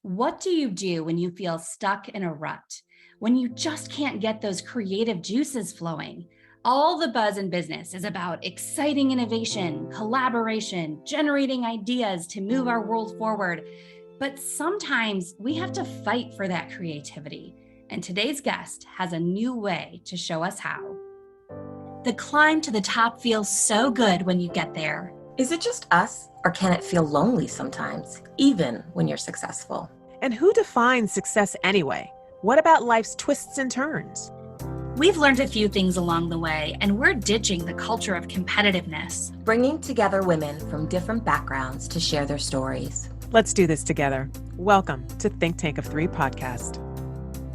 What do you do when you feel stuck in a rut? When you just can't get those creative juices flowing? All the buzz in business is about exciting innovation, collaboration, generating ideas to move our world forward. But sometimes we have to fight for that creativity. And today's guest has a new way to show us how. The climb to the top feels so good when you get there. Is it just us, or can it feel lonely sometimes, even when you're successful? And who defines success anyway? What about life's twists and turns? We've learned a few things along the way, and we're ditching the culture of competitiveness. Bringing together women from different backgrounds to share their stories. Let's do this together. Welcome to Think Tank of Three podcast.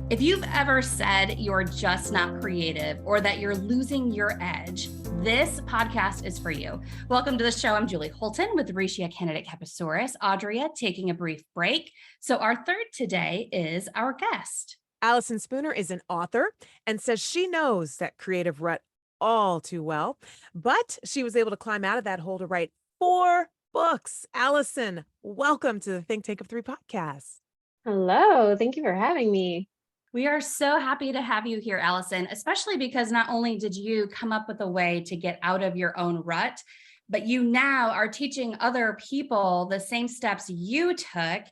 If you've ever said you're just not creative or that you're losing your edge, this podcast is for you. Welcome to the show. I'm Julie Holton with Riccia Candidate Capisaurus. Audria taking a brief break. So our third today is our guest. Allison Spooner is an author and says she knows that creative rut all too well, but she was able to climb out of that hole to write 4 books. Allison, welcome to the Think Tank of Three podcast. Hello, thank you for having me. We are so happy to have you here, Allison, especially because not only did you come up with a way to get out of your own rut, but you now are teaching other people the same steps you took.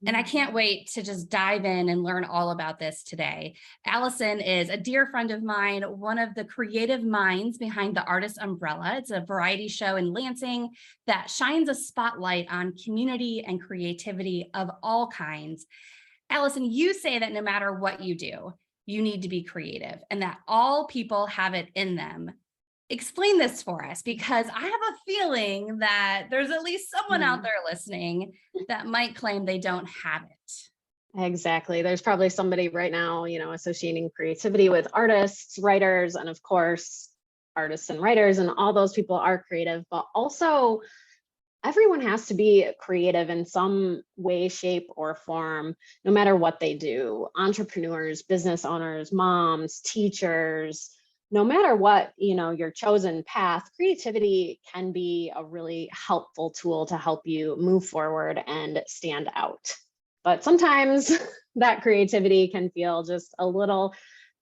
And I can't wait to just dive in and learn all about this today. Allison is a dear friend of mine, one of the creative minds behind the Artist Umbrella. It's a variety show in Lansing that shines a spotlight on community and creativity of all kinds. Allison, you say that no matter what you do, you need to be creative and that all people have it in them. Explain this for us, because I have a feeling that there's at least someone out there listening that might claim they don't have it. Exactly. There's probably somebody right now, associating creativity with artists, writers, and of course, artists and writers, and all those people are creative, but also everyone has to be creative in some way, shape, or form, no matter what they do. Entrepreneurs, business owners, moms, teachers, no matter what, your chosen path, creativity can be a really helpful tool to help you move forward and stand out. But sometimes that creativity can feel just a little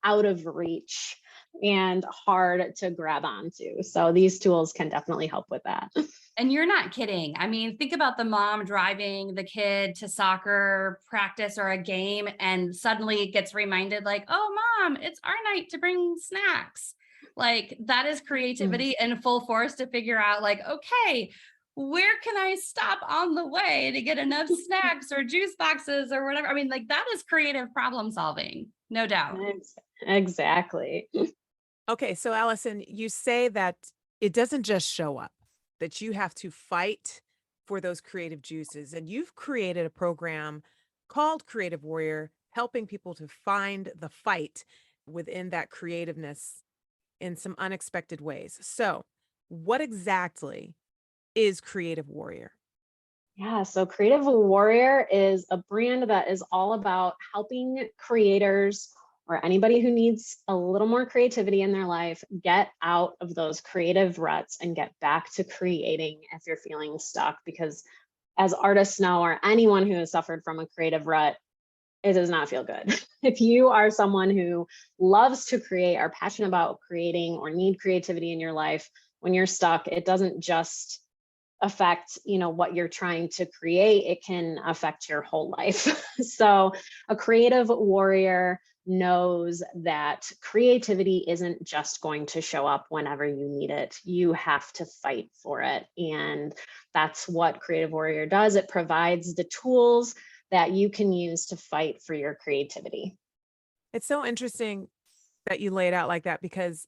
out of reach and hard to grab onto. So these tools can definitely help with that. And you're not kidding. I mean, think about the mom driving the kid to soccer practice or a game and suddenly gets reminded like, oh, mom, it's our night to bring snacks. Like that is creativity in full force to figure out like, okay, where can I stop on the way to get enough snacks or juice boxes or whatever? I mean, like that is creative problem solving, no doubt. Exactly. Okay, so Allison, you say that it doesn't just show up, that you have to fight for those creative juices. And you've created a program called Creative Warrior, helping people to find the fight within that creativeness in some unexpected ways. So what exactly is Creative Warrior? Yeah, so Creative Warrior is a brand that is all about helping creators or anybody who needs a little more creativity in their life get out of those creative ruts and get back to creating if you're feeling stuck. Because as artists know, or anyone who has suffered from a creative rut, it does not feel good. If you are someone who loves to create, are passionate about creating, or need creativity in your life, when you're stuck, it doesn't just affect what you're trying to create, it can affect your whole life. So a creative warrior knows that creativity isn't just going to show up whenever you need it. You have to fight for it. And that's what Creative Warrior does. It provides the tools that you can use to fight for your creativity. It's so interesting that you lay it out like that, because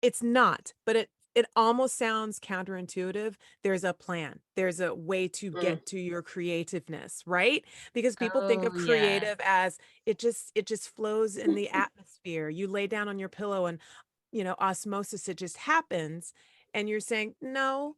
it's not, but it almost sounds counterintuitive. There's a plan. There's a way to get to your creativeness, right? Because people think of creative as it just flows in the atmosphere. You lay down on your pillow and, osmosis, it just happens. And you're saying, no.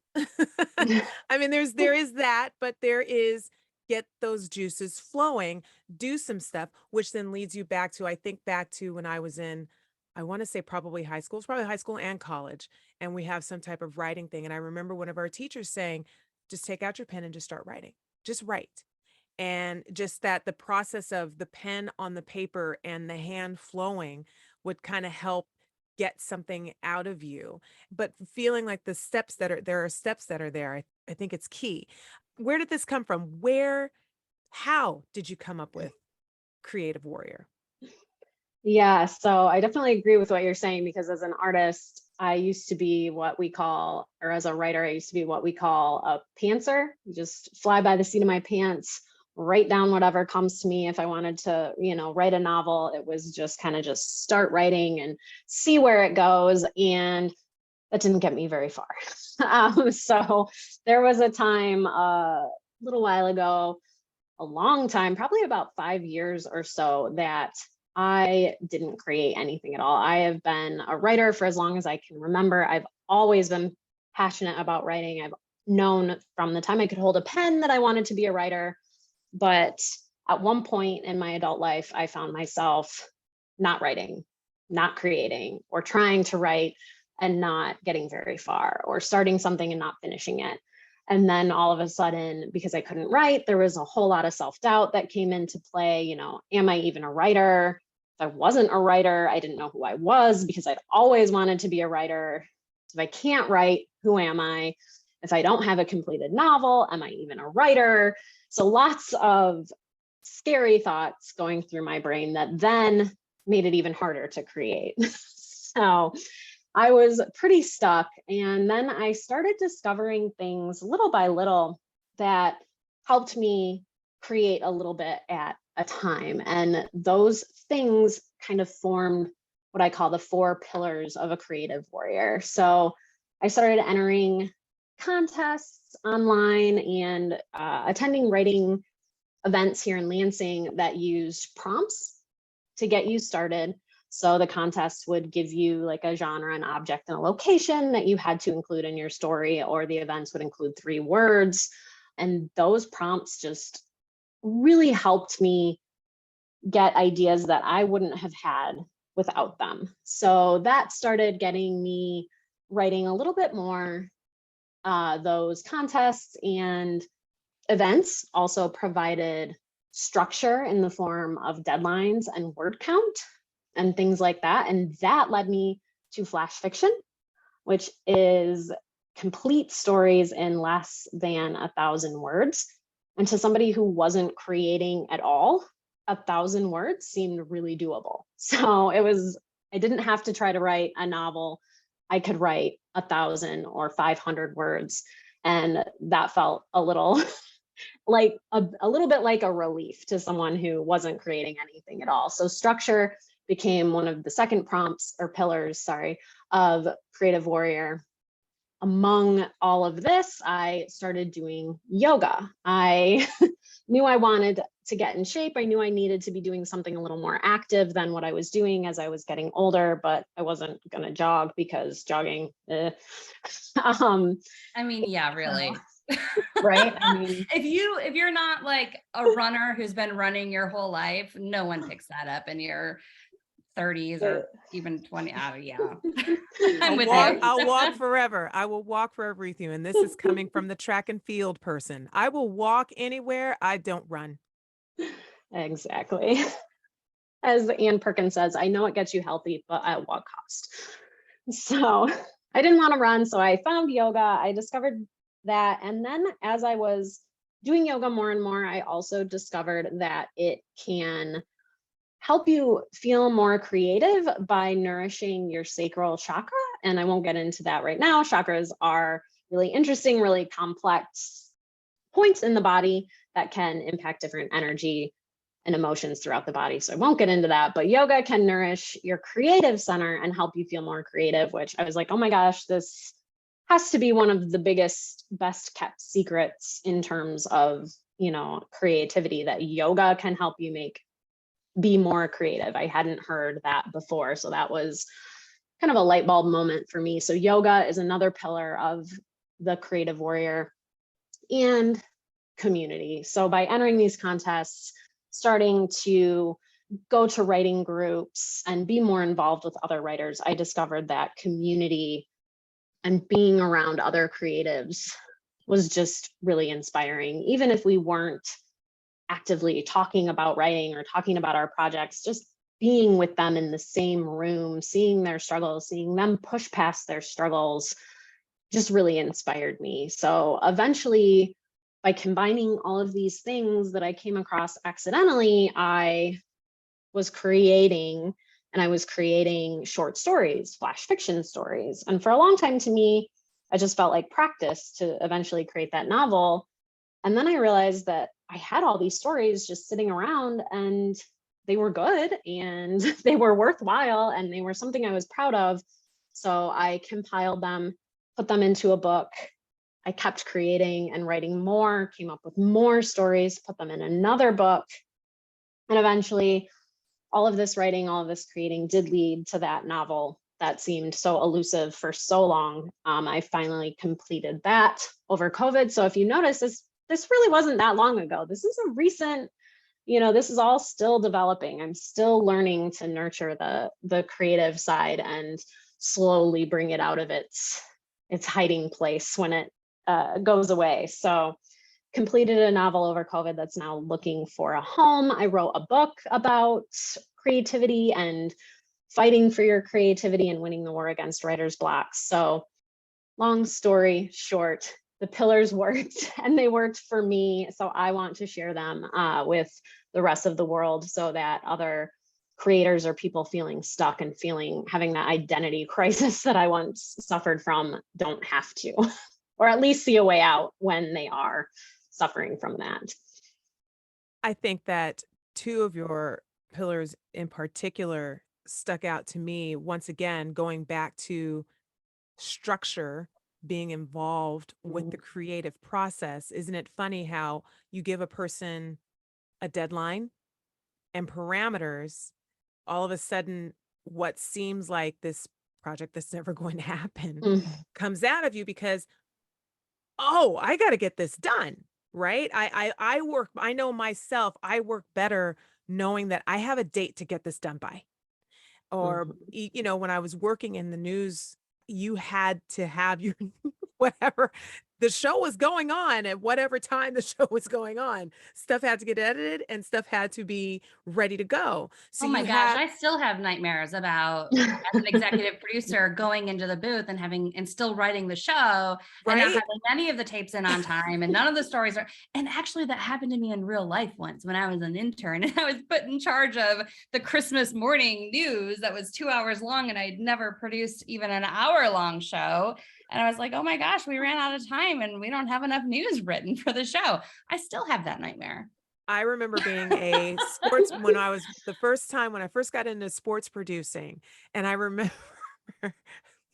I mean, there is that, but there is get those juices flowing, do some stuff, which then leads you back to, I think back to when I was in, I want to say probably high school, it's probably high school and college. And we have some type of writing thing. And I remember one of our teachers saying, just take out your pen and just start writing, just write. And just that the process of the pen on the paper and the hand flowing would kind of help get something out of you. But feeling like there are steps that are there, I think it's key. Where did this come from? How did you come up with Creative Warrior? Yeah, so I definitely agree with what you're saying, because as an artist, I used to be or as a writer, I used to be what we call a pantser. Just fly by the seat of my pants, write down whatever comes to me. If I wanted to, write a novel, it was just kind of just start writing and see where it goes. And that didn't get me very far. So there was a time a little while ago, a long time, probably about 5 years or so, that I didn't create anything at all. I have been a writer for as long as I can remember. I've always been passionate about writing. I've known from the time I could hold a pen that I wanted to be a writer. But at one point in my adult life, I found myself not writing, not creating, or trying to write and not getting very far, or starting something and not finishing it. And then all of a sudden, because I couldn't write, there was a whole lot of self-doubt that came into play. Am I even a writer? If I wasn't a writer, I didn't know who I was, because I'd always wanted to be a writer. If I can't write, who am I? If I don't have a completed novel, am I even a writer? So lots of scary thoughts going through my brain that then made it even harder to create. So I was pretty stuck. And then I started discovering things little by little that helped me create a little bit at a time. And those things kind of formed what I call the 4 pillars of a creative warrior. So I started entering contests online and attending writing events here in Lansing that used prompts to get you started. So the contest would give you like a genre, an object, and a location that you had to include in your story, or the events would include 3 words. And those prompts just really helped me get ideas that I wouldn't have had without them. So that started getting me writing a little bit more. Those contests and events also provided structure in the form of deadlines and word count and things like that. And that led me to flash fiction, which is complete stories in less than 1,000 words. And to somebody who wasn't creating at all, 1,000 words seemed really doable. So I didn't have to try to write a novel. I could write 1,000 or 500 words. And that felt a little like a little bit like a relief to someone who wasn't creating anything at all. So structure became one of the second pillars, of Creative Warrior. Among all of this, I started doing yoga. I knew I wanted to get in shape. I knew I needed to be doing something a little more active than what I was doing as I was getting older, but I wasn't going to jog because jogging, Yeah, really. Right. I mean, if you're not like a runner who's been running your whole life, no one picks that up in your 30s or even 20. Yeah. I'm with you. I'll walk forever. I will walk forever with you. And this is coming from the track and field person. I will walk anywhere. I don't run. Exactly. As Ann Perkins says, I know it gets you healthy, but at what cost? So I didn't want to run. So I found yoga. I discovered that. And then as I was doing yoga more and more, I also discovered that it can help you feel more creative by nourishing your sacral chakra. And I won't get into that right now. Chakras are really interesting, really complex points in the body that can impact different energy and emotions throughout the body. So I won't get into that, but yoga can nourish your creative center and help you feel more creative, which I was like, oh my gosh, this has to be one of the biggest, best kept secrets in terms of, creativity, that yoga can help you be more creative. I hadn't heard that before. So that was kind of a light bulb moment for me. So yoga is another pillar of the Creative Warrior, and community. So by entering these contests, starting to go to writing groups and be more involved with other writers, I discovered that community and being around other creatives was just really inspiring. Even if we weren't actively talking about writing or talking about our projects, just being with them in the same room, seeing their struggles, seeing them push past their struggles, just really inspired me. So eventually, by combining all of these things that I came across accidentally, I was creating short stories, flash fiction stories. And for a long time, to me, I just felt like practice to eventually create that novel. And then I realized that I had all these stories just sitting around, and they were good and they were worthwhile and they were something I was proud of. So I compiled them, put them into a book. I kept creating and writing more, came up with more stories, put them in another book. And eventually, all of this writing, all of this creating did lead to that novel that seemed so elusive for so long. I finally completed that over COVID. So if you notice, this really wasn't that long ago. This is a recent, this is all still developing. I'm still learning to nurture the creative side and slowly bring it out of its hiding place when it goes away. So completed a novel over COVID that's now looking for a home. I wrote a book about creativity and fighting for your creativity and winning the war against writer's blocks. So long story short, the pillars worked and they worked for me. So I want to share them with the rest of the world so that other creators or people feeling stuck and having that identity crisis that I once suffered from don't have to, or at least see a way out when they are suffering from that. I think that two of your pillars in particular stuck out to me, once again, going back to structure, being involved with the creative process. Isn't it funny how you give a person a deadline and parameters, all of a sudden, what seems like this project that's never going to happen comes out of you because, oh, I got to get this done, right? I know myself, I work better knowing that I have a date to get this done by. Or, when I was working in the news, you had to have your whatever the show was going on at whatever time the show was going on. Stuff had to get edited and stuff had to be ready to go. So Oh my you gosh, had I still have nightmares about as an executive producer going into the booth and still writing the show and not right. having any of the tapes in on time and none of the stories are. And actually that happened to me in real life once when I was an intern and I was put in charge of the Christmas morning news that was 2 hours long and I'd never produced even an hour-long show. And I was like, oh my gosh, we ran out of time and we don't have enough news written for the show. I still have that nightmare. I remember being a sports when I was the first time when I first got into sports producing, and I remember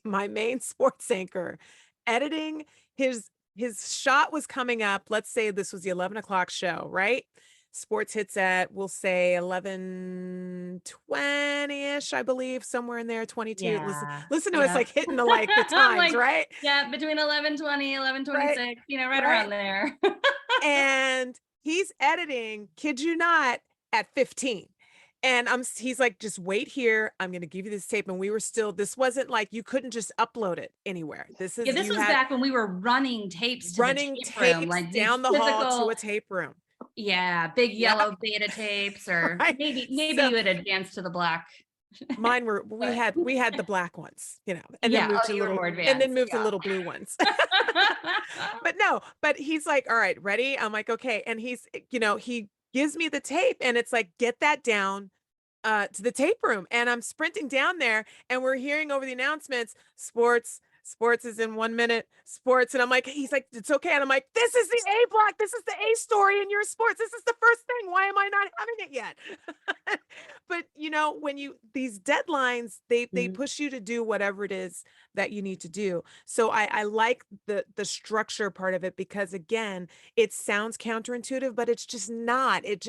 my main sports anchor editing his shot was coming up. Let's say this was the 11 o'clock show, right? Sports hits at, we'll say 11:20-ish, I believe, somewhere in there, 22. Yeah. Listen to us like hitting the times, Like, right? yeah, between 11:20, 11:26, Right. right around there. And he's editing, kid you not, at 15. And he's like, just wait here. I'm going to give you this tape. And this wasn't like you couldn't just upload it anywhere. Yeah, this was back when we were running tapes to the tape room, like these down the hall to physical, a tape room. yeah, big yellow beta tapes, or Right. maybe So you had advanced to the black. mine were, we had the black ones, and Yeah, then moved to you were little, more and then advanced, moved to yeah. little blue ones. But he's like, all right, ready? I'm like, okay. And he gives me the tape and it's like, get that down to the tape room. And I'm sprinting down there and we're hearing over the announcements, sports is in 1 minute, sports. And I'm like, he's like, it's okay. And I'm like, this is the A block. This is the A story in your sports. This is the first thing. Why am I not having it yet? But when these deadlines, they push you to do whatever it is that you need to do. So I like the structure part of it because again, it sounds counterintuitive, but it's just not. It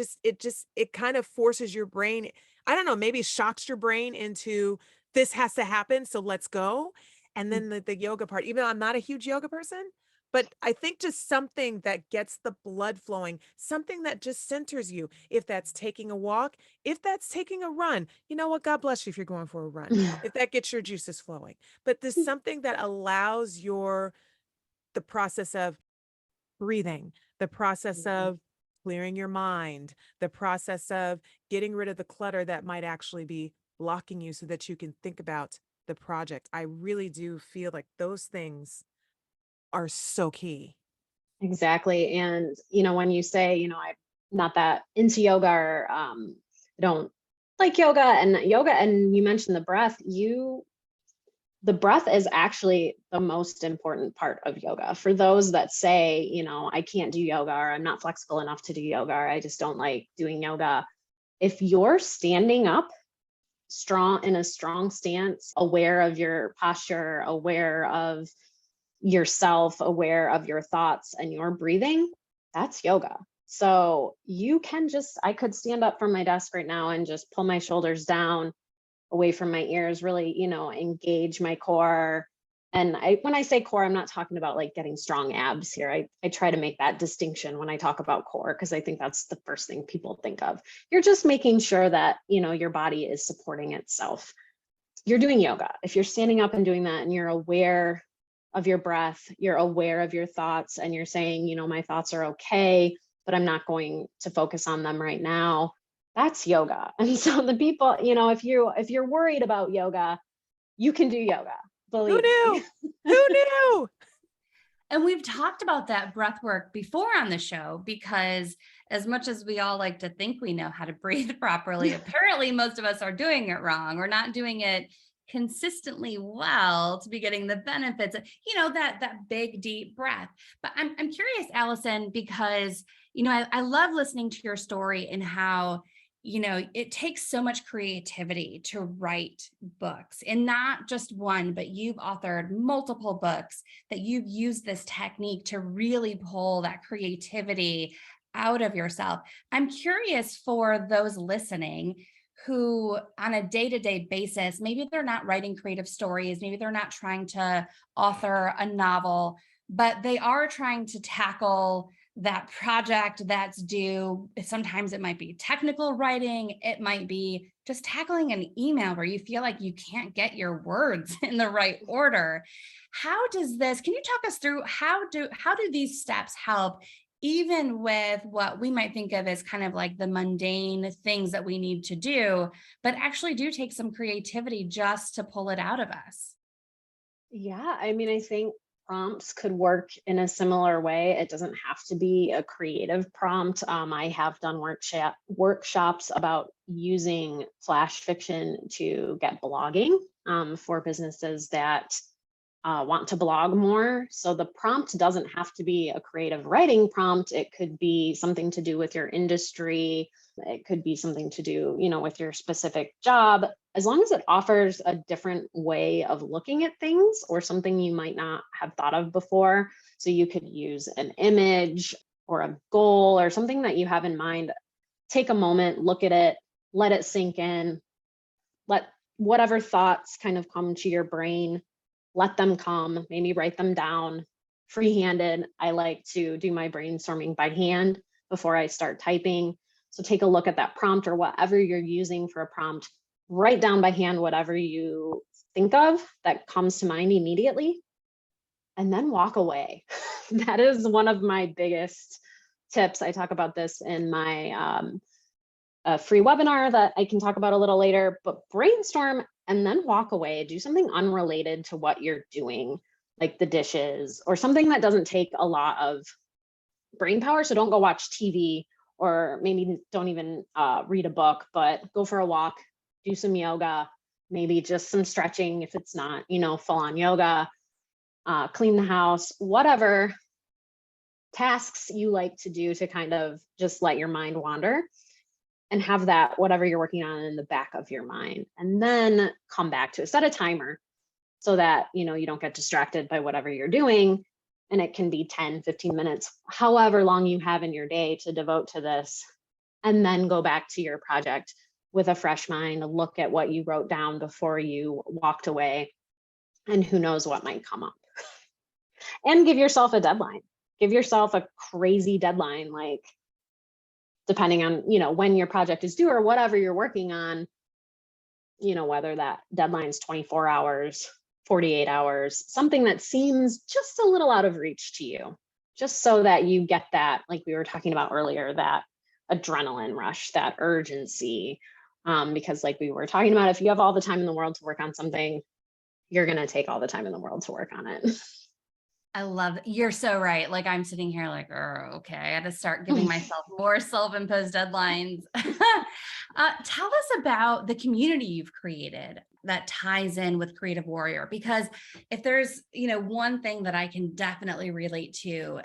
kind of forces your brain. I don't know, maybe shocks your brain into this has to happen. So let's go. And then the yoga part, even though I'm not a huge yoga person, but I think just something that gets the blood flowing, something that just centers you. If that's taking a walk, if that's taking a run, you know what? God bless you if you're going for a run, if that gets your juices flowing. But there's something that allows the process of breathing, the process of clearing your mind, the process of getting rid of the clutter that might actually be blocking you so that you can think about the project. I really do feel like those things are so key. Exactly. And, when you say, I'm not that into yoga, or I don't like yoga, and you mentioned the breath, the breath is actually the most important part of yoga. For those that say, I can't do yoga, or I'm not flexible enough to do yoga, or I just don't like doing yoga. If you're standing up in a strong stance, aware of your posture, aware of yourself, aware of your thoughts and your breathing, that's yoga. So I could stand up from my desk right now and just pull my shoulders down away from my ears, really, engage my core. And when I say core, I'm not talking about like getting strong abs here. I try to make that distinction when I talk about core, because I think that's the first thing people think of. You're just making sure that, your body is supporting itself. You're doing yoga. If you're standing up and doing that, and you're aware of your breath, you're aware of your thoughts, and you're saying, my thoughts are okay, but I'm not going to focus on them right now. That's yoga. And so the people, if you're worried about yoga, you can do yoga. Who Believe knew? me. Who knew? And we've talked about that breath work before on the show, because as much as we all like to think we know how to breathe properly, apparently most of us are doing it wrong. We're not doing it consistently well to be getting the benefits, that big deep breath. But I'm curious, Allison, because I love listening to your story and how it takes so much creativity to write books, and not just one, but you've authored multiple books that you've used this technique to really pull that creativity out of yourself. I'm curious, for those listening who on a day-to-day basis, maybe they're not writing creative stories, maybe they're not trying to author a novel, but they are trying to tackle that project that's due. Sometimes it might be technical writing. It might be just tackling an email where you feel like you can't get your words in the right order. Can you talk us through how do these steps help, even with what we might think of as kind of like the mundane things that we need to do, but actually do take some creativity just to pull it out of us? Yeah, I think prompts could work in a similar way. It doesn't have to be a creative prompt. I have done workshops about using flash fiction to get blogging for businesses that want to blog more. So the prompt doesn't have to be a creative writing prompt. It could be something to do with your industry. It could be something to do, with your specific job, as long as it offers a different way of looking at things, or something you might not have thought of before. So you could use an image or a goal or something that you have in mind. Take a moment, look at it, let it sink in, let whatever thoughts kind of come to your brain, let them come, maybe write them down freehanded. I like to do my brainstorming by hand before I start typing. So take a look at that prompt, or whatever you're using for a prompt, write down by hand whatever you think of that comes to mind immediately, and then walk away. That is one of my biggest tips. I talk about this in my free webinar that I can talk about a little later, but brainstorm and then walk away. Do something unrelated to what you're doing, like the dishes, or something that doesn't take a lot of brain power. So don't go watch TV, or maybe don't even read a book, but go for a walk, do some yoga, maybe just some stretching if it's not, full on yoga, clean the house, whatever tasks you like to do to kind of just let your mind wander, and have that, whatever you're working on, in the back of your mind, and then come back to it. Set a timer so that, you don't get distracted by whatever you're doing. And it can be 10, 15 minutes, however long you have in your day to devote to this. And then go back to your project with a fresh mind, look at what you wrote down before you walked away, and who knows what might come up. And give yourself a deadline. Give yourself a crazy deadline, like, depending on, when your project is due or whatever you're working on, whether that deadline's 24 hours, 48 hours, something that seems just a little out of reach to you. just so that you get that, like we were talking about earlier, that adrenaline rush, that urgency. Because like we were talking about, if you have all the time in the world to work on something, you're going to take all the time in the world to work on it. I love it. You're so right. Like I'm sitting here like, oh, okay, I got to start giving myself more self-imposed deadlines. Tell us about the community you've created that ties in with Creative Warrior, because if there's, one thing that I can definitely relate to,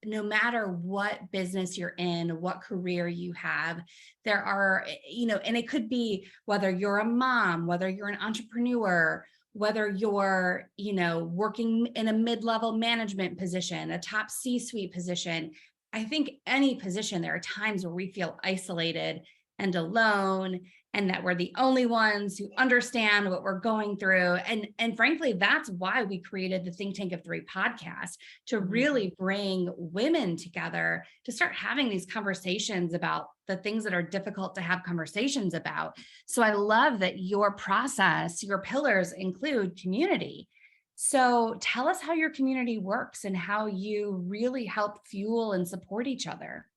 no matter what business you're in, what career you have, there are, and it could be whether you're a mom, whether you're an entrepreneur, whether you're, working in a mid-level management position, a top C-suite position. I think any position, there are times where we feel isolated and alone, and that we're the only ones who understand what we're going through. And frankly, that's why we created the Think Tank of Three podcast, to really bring women together to start having these conversations about the things that are difficult to have conversations about. So I love that your process, your pillars include community. So tell us how your community works and how you really help fuel and support each other.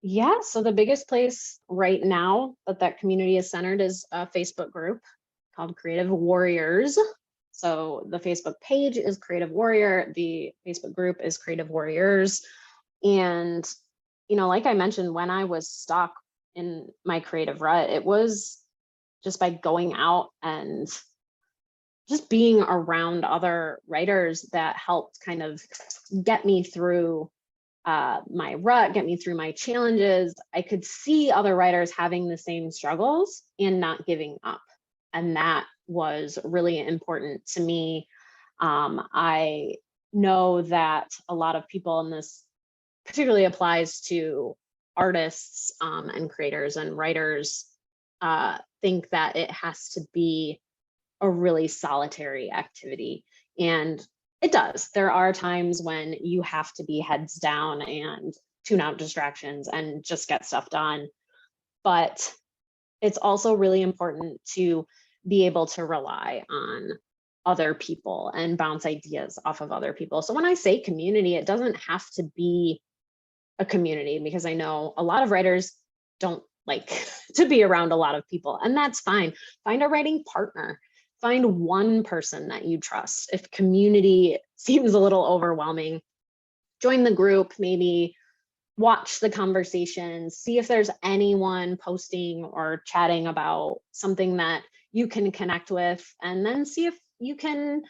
Yeah, so the biggest place right now that community is centered is a Facebook group called Creative Warriors. So the Facebook page is Creative Warrior, the Facebook group is Creative Warriors. And, like I mentioned, when I was stuck in my creative rut, it was just by going out and just being around other writers that helped kind of get me through my rut, get me through my challenges. I could see other writers having the same struggles and not giving up. And that was really important to me. I know that a lot of people, and this particularly applies to artists and creators and writers, think that it has to be a really solitary activity. And it does. There are times when you have to be heads down and tune out distractions and just get stuff done. But it's also really important to be able to rely on other people and bounce ideas off of other people. So when I say community, it doesn't have to be a community, because I know a lot of writers don't like to be around a lot of people, and that's fine. Find a writing partner. Find one person that you trust. If community seems a little overwhelming, join the group, maybe watch the conversations, see if there's anyone posting or chatting about something that you can connect with, and then see if you can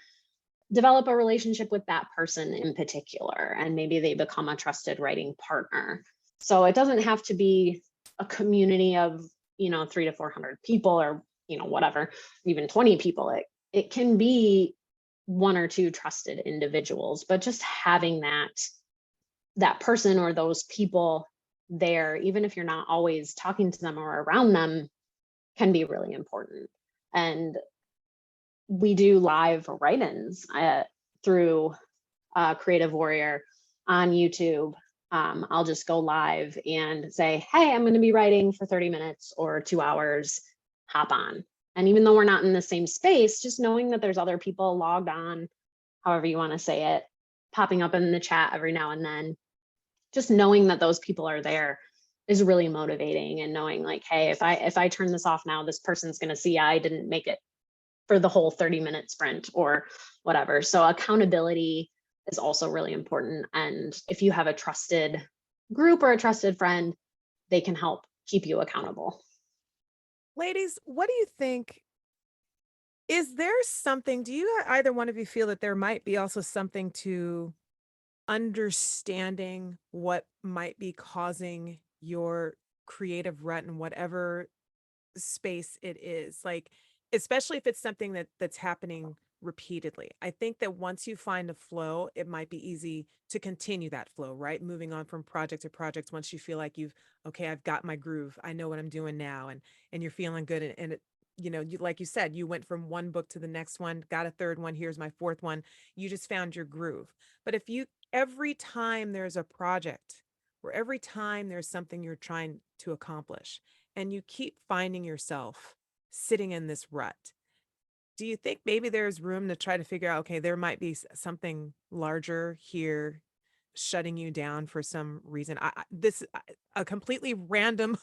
develop a relationship with that person in particular, and maybe they become a trusted writing partner. So it doesn't have to be a community of, 300 to 400 people, or whatever, even 20 people. It can be one or two trusted individuals, but just having that person or those people there, even if you're not always talking to them or around them, can be really important. And we do live write-ins through Creative Warrior on YouTube. I'll just go live and say, hey, I'm going to be writing for 30 minutes or 2 hours. Hop on. And even though we're not in the same space, just knowing that there's other people logged on, however you want to say it, popping up in the chat every now and then, just knowing that those people are there is really motivating. And knowing like, hey, if I turn this off now, this person's going to see I didn't make it for the whole 30-minute sprint or whatever. So accountability is also really important. And if you have a trusted group or a trusted friend, they can help keep you accountable. Ladies, what do you think? Is there something, do you either one of you feel that there might be also something to understanding what might be causing your creative rut in whatever space it is? Like, especially if it's something that's happening repeatedly. I think that once you find a flow, it might be easy to continue that flow, right? Moving on from project to project, once you feel like okay, I've got my groove, I know what I'm doing now, and you're feeling good. And it, you, like you said, you went from one book to the next one, got a third one, here's my fourth one. You just found your groove. But if every time there's a project, or every time there's something you're trying to accomplish, and you keep finding yourself sitting in this rut, do you think maybe there's room to try to figure out, okay, there might be something larger here shutting you down for some reason? This a completely random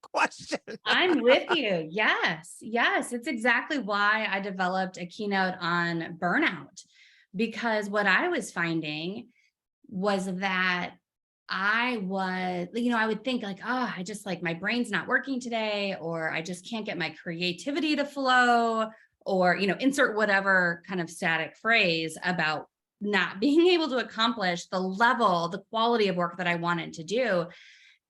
question. I'm with you. Yes. Yes. It's exactly why I developed a keynote on burnout, because what I was finding was that I was, I would think like, oh, I just like my brain's not working today, or I just can't get my creativity to flow, or, insert whatever kind of static phrase about not being able to accomplish the quality of work that I wanted to do.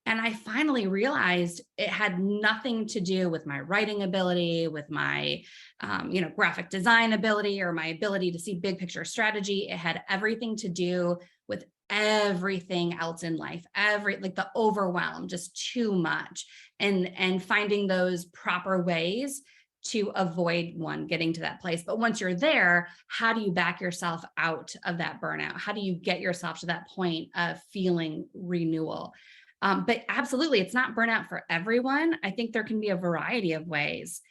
And I finally realized it had nothing to do with my writing ability, with my, graphic design ability, or my ability to see big picture strategy. It had everything to do with everything else in life, like the overwhelm, just too much, and finding those proper ways to avoid getting to that place. But once you're there, how do you back yourself out of that burnout? How do you get yourself to that point of feeling renewal? But absolutely, it's not burnout for everyone. I think there can be a variety of ways.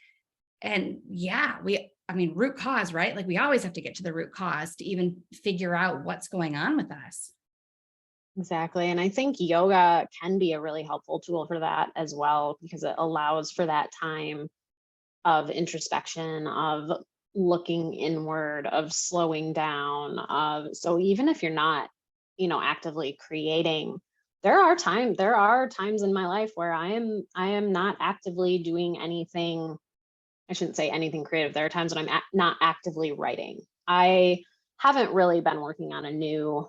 And yeah, root cause, right? Like we always have to get to the root cause to even figure out what's going on with us. Exactly. And I think yoga can be a really helpful tool for that as well, because it allows for that time of introspection, of looking inward, of slowing down, so even if you're not, actively creating, there are times in my life where I am not actively doing anything. I shouldn't say anything creative. There are times when I'm not actively writing. I haven't really been working on a new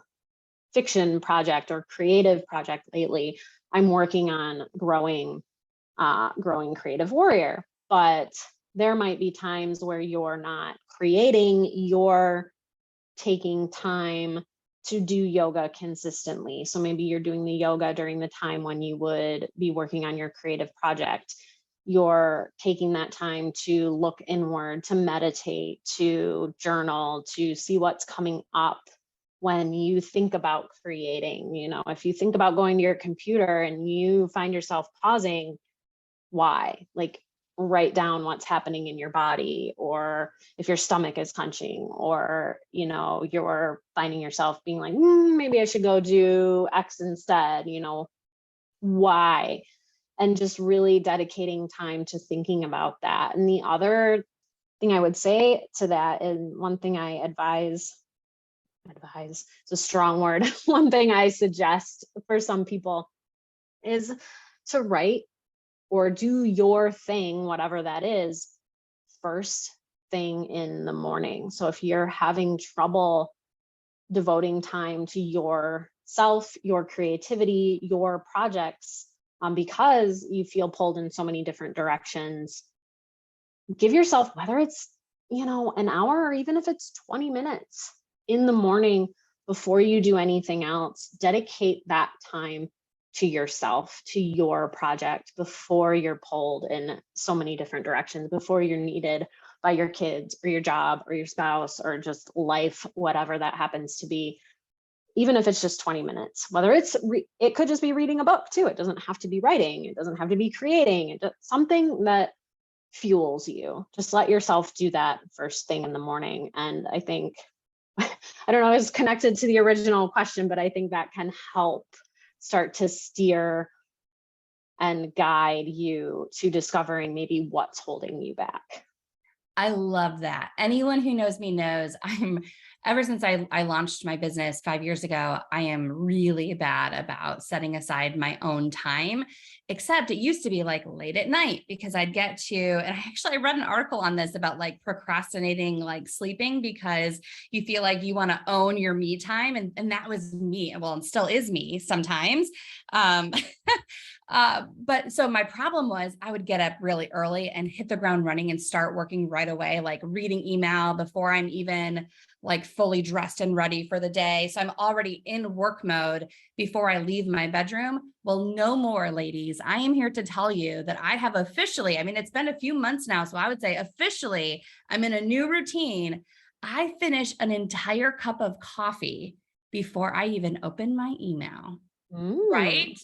fiction project or creative project lately. I'm working on growing Creative Warrior, but there might be times where you're not creating, you're taking time to do yoga consistently. So maybe you're doing the yoga during the time when you would be working on your creative project. You're taking that time to look inward, to meditate, to journal, to see what's coming up when you think about creating. If you think about going to your computer and you find yourself pausing, why? Like, write down what's happening in your body, or if your stomach is clenching, or you're finding yourself being like, maybe I should go do X instead, why? And just really dedicating time to thinking about that. And the other thing I would say to that, and one thing I advise, it's a strong word, one thing I suggest for some people is to write or do your thing, whatever that is, first thing in the morning. So if you're having trouble devoting time to yourself, your creativity, your projects, because you feel pulled in so many different directions, give yourself, whether it's, an hour, or even if it's 20 minutes in the morning before you do anything else, dedicate that time to yourself, to your project, before you're pulled in so many different directions, before you're needed by your kids or your job or your spouse or just life, whatever that happens to be. Even if it's just 20 minutes, whether it could just be reading a book too. It doesn't have to be writing. It doesn't have to be creating. Something that fuels you. Just let yourself do that first thing in the morning. And I think, I don't know, it's connected to the original question, but I think that can help start to steer and guide you to discovering maybe what's holding you back. I love that. Anyone who knows me knows ever since I launched my business 5 years ago, I am really bad about setting aside my own time, except it used to be like late at night, because I'd get to, and I read an article on this about like procrastinating, like sleeping, because you feel like you want to own your me time. And that was me. Well, and still is me sometimes. But so my problem was I would get up really early and hit the ground running and start working right away, like reading email before I'm even like fully dressed and ready for the day. So I'm already in work mode before I leave my bedroom. Well, no more, ladies. I am here to tell you that I have officially, it's been a few months now, so I would say officially I'm in a new routine. I finish an entire cup of coffee before I even open my email. Right?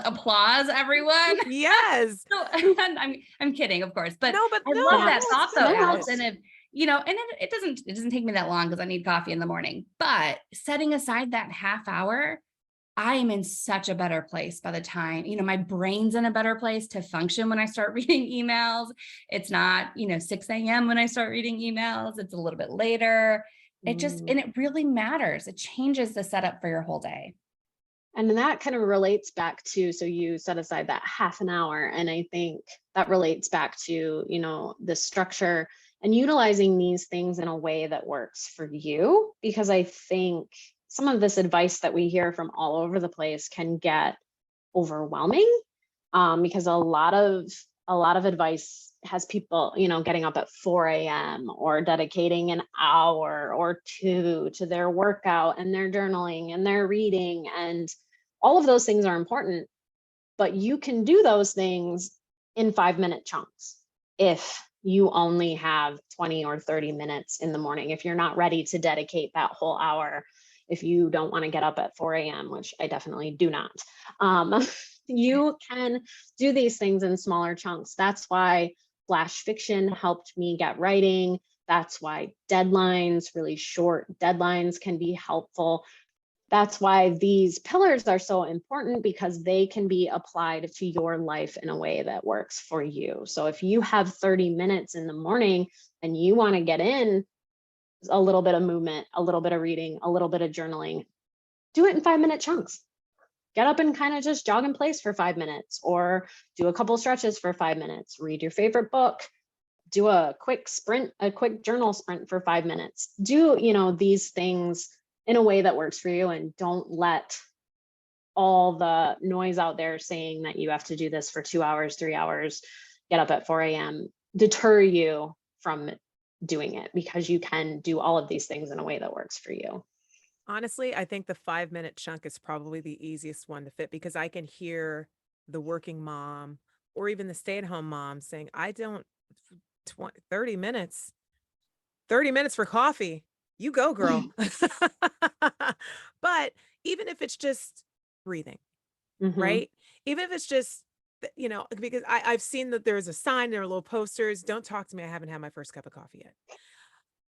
Applause, everyone. Yes. So, I'm kidding, of course, but no, but I love that thought though, Allison. and it doesn't take me that long because I need coffee in the morning, but setting aside that half hour, I am in such a better place by the time, my brain's in a better place to function when I start reading emails. It's not, 6 a.m. when I start reading emails. It's a little bit later. And it really matters. It changes the setup for your whole day. And that kind of relates back to, so you set aside that half an hour. And I think that relates back to, the structure and utilizing these things in a way that works for you. Because I think some of this advice that we hear from all over the place can get overwhelming, because a lot of advice has people, getting up at 4 a.m. or dedicating an hour or two to their workout and their journaling and their reading. And all of those things are important, but you can do those things in 5-minute chunks if you only have 20 or 30 minutes in the morning, if you're not ready to dedicate that whole hour, if you don't want to get up at 4 a.m., which I definitely do not. You can do these things in smaller chunks. That's why flash fiction helped me get writing. That's why deadlines, really short deadlines, can be helpful. That's why these pillars are so important, because they can be applied to your life in a way that works for you. So if you have 30 minutes in the morning and you want to get in a little bit of movement, a little bit of reading, a little bit of journaling, do it in 5-minute chunks. Get up and kind of just jog in place for 5 minutes, or do a couple stretches for 5 minutes, read your favorite book, do a quick sprint, a quick journal sprint for 5 minutes. Do, these things in a way that works for you, and don't let all the noise out there saying that you have to do this for 2 hours, 3 hours, get up at 4 a.m. deter you from doing it, because you can do all of these things in a way that works for you. Honestly, I think the 5-minute chunk is probably the easiest one to fit, because I can hear the working mom or even the stay-at-home mom saying, I don't 30 minutes for coffee. You go, girl. But even if it's just breathing, right? Even if it's just, because I've seen that there's a sign, there are little posters, don't talk to me, I haven't had my first cup of coffee yet.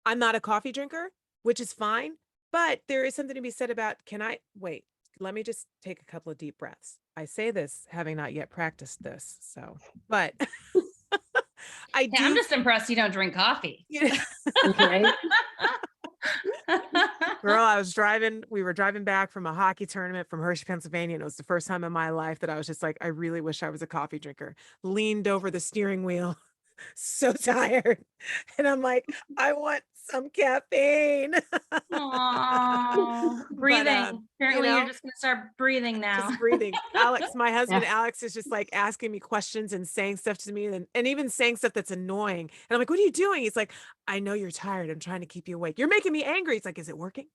I'm not a coffee drinker, which is fine, but there is something to be said about, let me just take a couple of deep breaths. I say this having not yet practiced this, but I'm just impressed you don't drink coffee. Right? Girl, we were driving back from a hockey tournament from Hershey, Pennsylvania, and it was the first time in my life that I was just like, I really wish I was a coffee drinker. Leaned over the steering wheel, so tired. And I'm like, I want some caffeine. Aww, breathing. But, apparently you're just gonna start breathing now. Just breathing. Alex, my husband, Alex, is just like asking me questions and saying stuff to me, and even saying stuff that's annoying. And I'm like, what are you doing? He's like, I know you're tired. I'm trying to keep you awake. You're making me angry. He's like, is it working?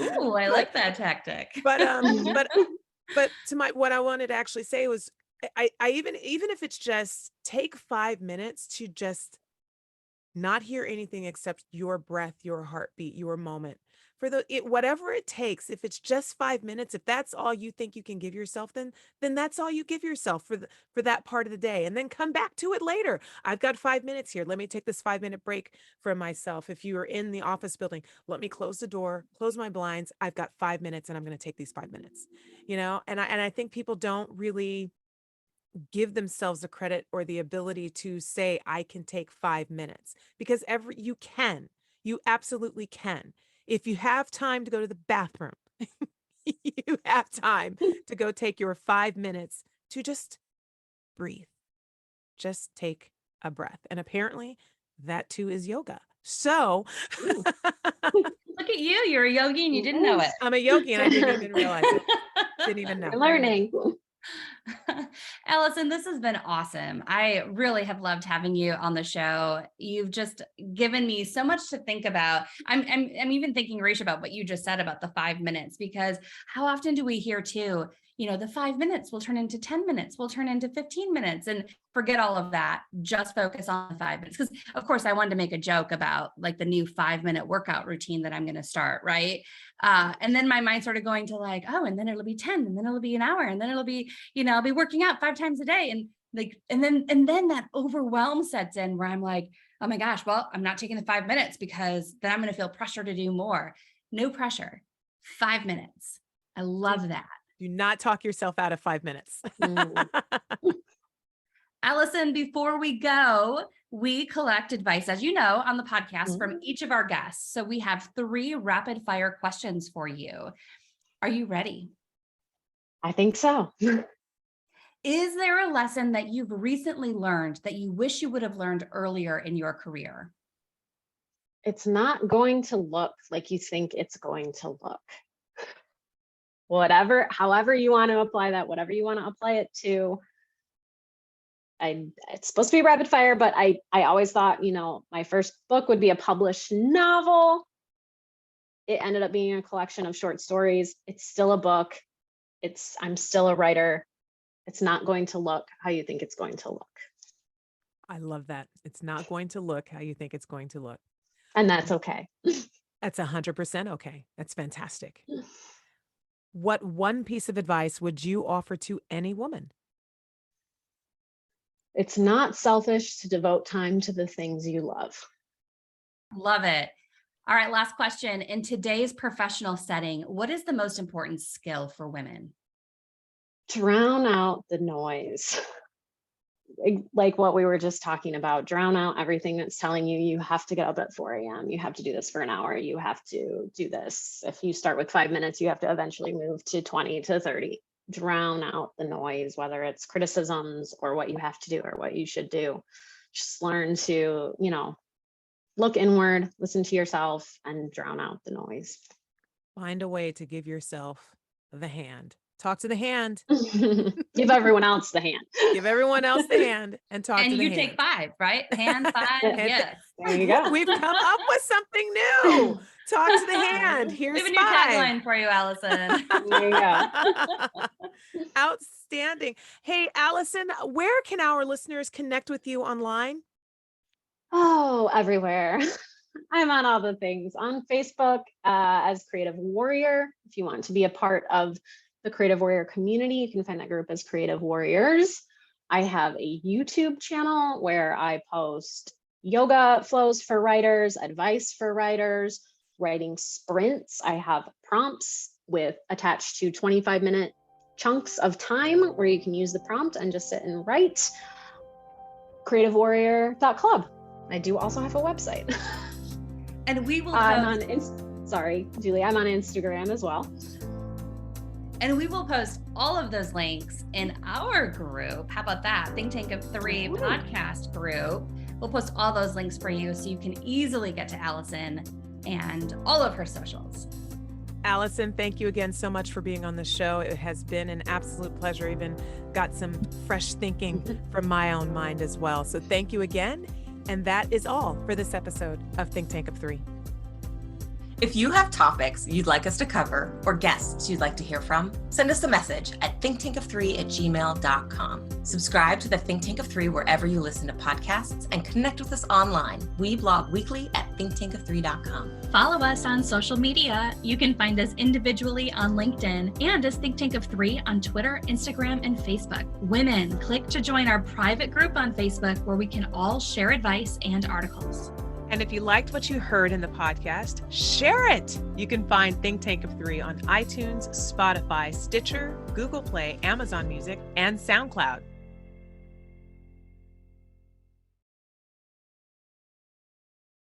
Ooh, I like that tactic. But to what I wanted to actually say was, I even if it's just take 5 minutes to just not hear anything except your breath, your heartbeat, your moment, for whatever it takes. If it's just 5 minutes, if that's all you think you can give yourself, then that's all you give yourself for that part of the day, and then come back to it later. I've got 5 minutes here. Let me take this 5-minute break for myself. If you are in the office building, let me close the door, close my blinds. I've got 5 minutes, and I'm going to take these 5 minutes, and I think people don't really give themselves the credit or the ability to say, I can take 5 minutes, because you absolutely can. If you have time to go to the bathroom, you have time to go take your 5 minutes to just breathe, just take a breath. And apparently that too is yoga. So look at you, you're a yogi and you didn't know it. I'm a yogi and I didn't even realize it. Didn't even know. You're learning. Allison, this has been awesome. I really have loved having you on the show. You've just given me so much to think about. I'm even thinking, Risha, about what you just said about the 5 minutes, because how often do we hear too, the 5 minutes will turn into 10 minutes, will turn into 15 minutes, and forget all of that. Just focus on the 5 minutes. Because of course I wanted to make a joke about like the new 5-minute workout routine that I'm going to start. Right. And then my mind started going to like, oh, and then it'll be 10, and then it'll be an hour, and then it'll be, I'll be working out 5 times a day. And Like, and then that overwhelm sets in where I'm like, oh my gosh, well, I'm not taking the 5 minutes because then I'm going to feel pressure to do more. No pressure. 5 minutes. I love that. Do not talk yourself out of 5 minutes. Allison, before we go, we collect advice, as you know, on the podcast from each of our guests. So we have 3 rapid fire questions for you. Are you ready? I think so. Is there a lesson that you've recently learned that you wish you would have learned earlier in your career? It's not going to look like you think it's going to look. However you want to apply that, whatever you want to apply it to. It's supposed to be rapid fire, but I always thought, my first book would be a published novel. It ended up being a collection of short stories. It's still a book. I'm still a writer. It's not going to look how you think it's going to look. I love that. It's not going to look how you think it's going to look. And that's okay. That's 100% okay. That's fantastic. What one piece of advice would you offer to any woman? It's not selfish to devote time to the things you love. Love it. All right, last question. In today's professional setting, what is the most important skill for women? Drown out the noise. Like what we were just talking about, drown out everything that's telling you have to get up at 4 a.m. You have to do this for an hour. You have to do this. If you start with 5 minutes, you have to eventually move to 20 to 30. Drown out the noise, whether it's criticisms or what you have to do or what you should do. Just learn to, look inward, listen to yourself, and drown out the noise. Find a way to give yourself the hand. Talk to the hand. Give everyone else the hand. Give everyone else the hand and talk to the hand. And you take 5, right? Hand 5. Yes. There you go. We've come up with something new. Talk to the hand. Here's We have a new 5. tagline for you, Allison. There you go. Outstanding. Hey, Allison, where can our listeners connect with you online? Oh, everywhere. I'm on all the things. On Facebook as Creative Warrior. If you want to be a part of the Creative Warrior community, you can find that group as Creative Warriors. I have a YouTube channel where I post yoga flows for writers, advice for writers, writing sprints. I have prompts attached to 25-minute chunks of time where you can use the prompt and just sit and write. creativewarrior.club. I do also have a website. And we will sorry, Julie, I'm on Instagram as well. And we will post all of those links in our group. How about that? Think Tank of 3 podcast group. We'll post all those links for you so you can easily get to Allison and all of her socials. Allison, thank you again so much for being on the show. It has been an absolute pleasure. Even got some fresh thinking from my own mind as well. So thank you again. And that is all for this episode of Think Tank of 3. If you have topics you'd like us to cover or guests you'd like to hear from, send us a message at thinktankof3@gmail.com. Subscribe to the Think Tank of 3 wherever you listen to podcasts and connect with us online. We blog weekly at thinktankof3.com. Follow us on social media. You can find us individually on LinkedIn and as Think Tank of 3 on Twitter, Instagram, and Facebook. Women, click to join our private group on Facebook where we can all share advice and articles. And if you liked what you heard in the podcast, share it. You can find Think Tank of 3 on iTunes, Spotify, Stitcher, Google Play, Amazon Music, and SoundCloud.